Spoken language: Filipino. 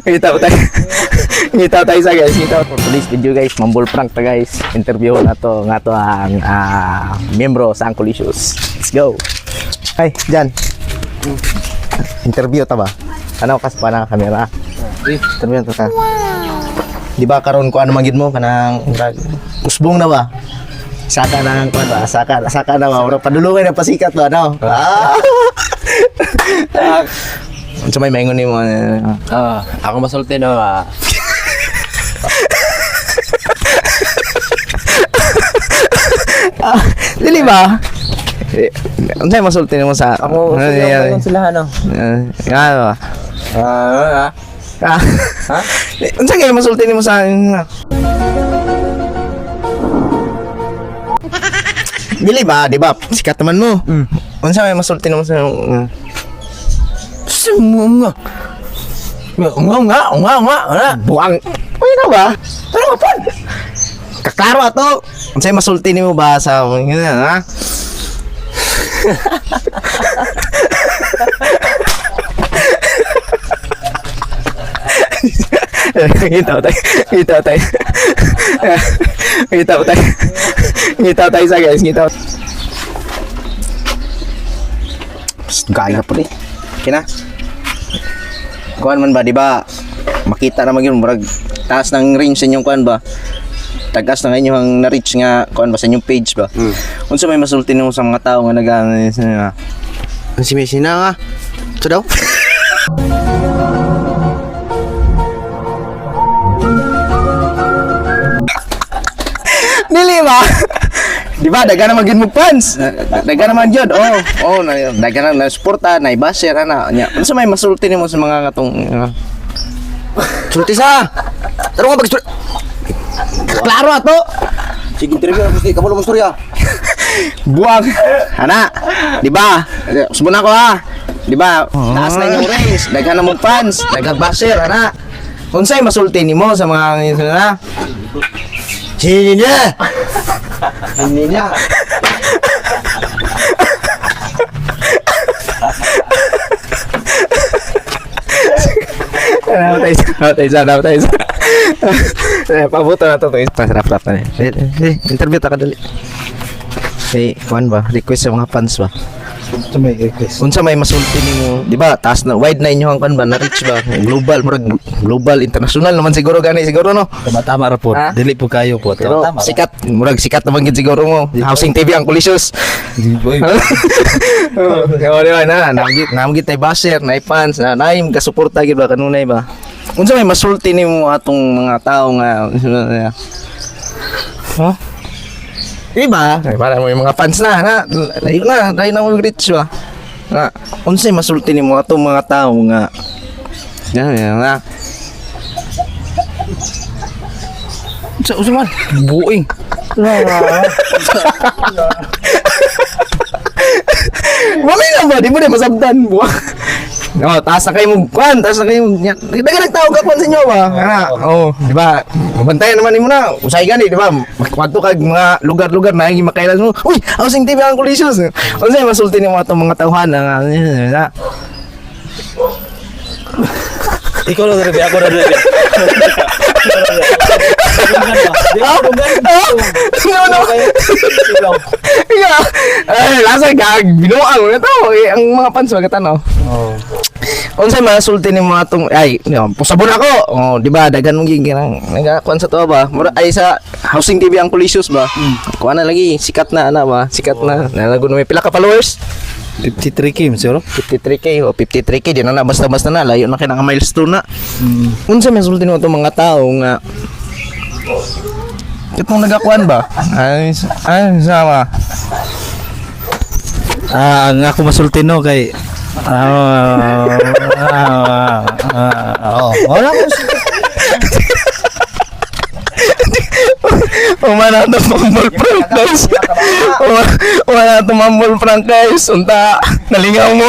Ngitaw tayo. Ngitaw tayo sa guys. Ngitaw. For today's video guys, mambol prank ta guys. Interview na to nga to ang miyembro sa Angkolicious. Let's go. Ay, Jan. Interview ta ba? Ano kas pa na kamera? Interview ta ka. Di ba karon ko ano magid mo kanang usbong na ba? Saka nang kuan ba? Saka na ba? Padulungan na pasikat ba no? Unsa may maingon nimo? Ako masulti no. Dili ba? Unsay masulti nimo sa Ako sila ano? Nga ba? Ha? Unsay kay masulti nimo sa Dili ba, di ba? Sikat naman mo. Unsa may masulti nimo sa Sumunga. Nga. buang. Uy na ba? Ano pa? Kaklaro ato. Unsay masulti nimo ba sa ha? Ngitaw tayo sa guys, ngitaw. Gaya pa rin. Kina? Kuhan man ba, di ba? Makita naman yun, murag taas ng range sa inyong kuhan ba? Tagas na ngayon yung na-reach nga kuhan ba sa inyong page ba? Unsa may masulti nimo sa mga tao nga Ang si Messi na nga. Ito daw? Dili ba? Di ba dagan naman gyud mo fans. Dagan naman jud. Dagan na suporta, na i-basher ana nya. Unsa may masulti nimo sa mga katong Sulti sa! Taro nga pag-istorya! klaro ato. Sige, interview na gusto. Kamu lang istorya. Buwag. Ana, di ba? Subon ako ha. Di ba? Taas na yung range, daghan na mo fans, daghan basher ana. Unsay masulti nimo sa mga na? Sini niya! Ini niya! Daw tayo. Pabuto na to. Pasarap na. Interview ta ka dali. Kuan ba? Request sa mga fans ba? Ito may request. Unsa may masulti nimo, di ba? Taas na wide na inyo ang kan ba na reach ba? Global, international naman siguro gani siguro no. Tama ra po. Ha? Dili po kayo po. Pero Tama. sikat, murag sikat naman gid siguro mo. Housing TV ang Angkolicious. Boy. Kaya di ba na namgit tay basher, na fans, na naim ka suporta gid ba kanunay ba? Unsa may masulti nimo atong mga tao nga ha? Diba? Para mo yung mga fans na layo na mag-reach ba? Na, unsay masulti nimo atong mga tao nga yan na. Unsa man? Buing. Mamay na ba? Di mo na masabdan buwa. No, taas na kayo mong taas na kayo daga nagtawag ka sa inyo ba? Di ba? Mabantayan naman mo na. Usay gani, di ba? Makwadto kag mga lugar-lugar na yung makailan mo. Uy, Housing TV ang Angkolicious. Unsay masulti nimo atong mga tawhan na Ikaw lang rin. Ako na rin. Lasa gag binuang na to. Ang mga fans magatan unsay masulti ni mga tong pusabon ako. Di ba dagan mong nagakuan sa to ba? Ay sa Housing TV ang Angkolicious ba? Kuan na lagi sikat na ana ba? Sikat na. Nalago na may pila ka followers? 53K, sir. 53K o 53K di na basta-basta na layo na kinang milestone na. Unsa may masulti nimo tong mga tao nga itong nagakuan ba? Ay sama. Ang ako masulti no kay wala ko. Umana to mambol prank guys. Umana to mambol prank guys. Unta nalingaw mo.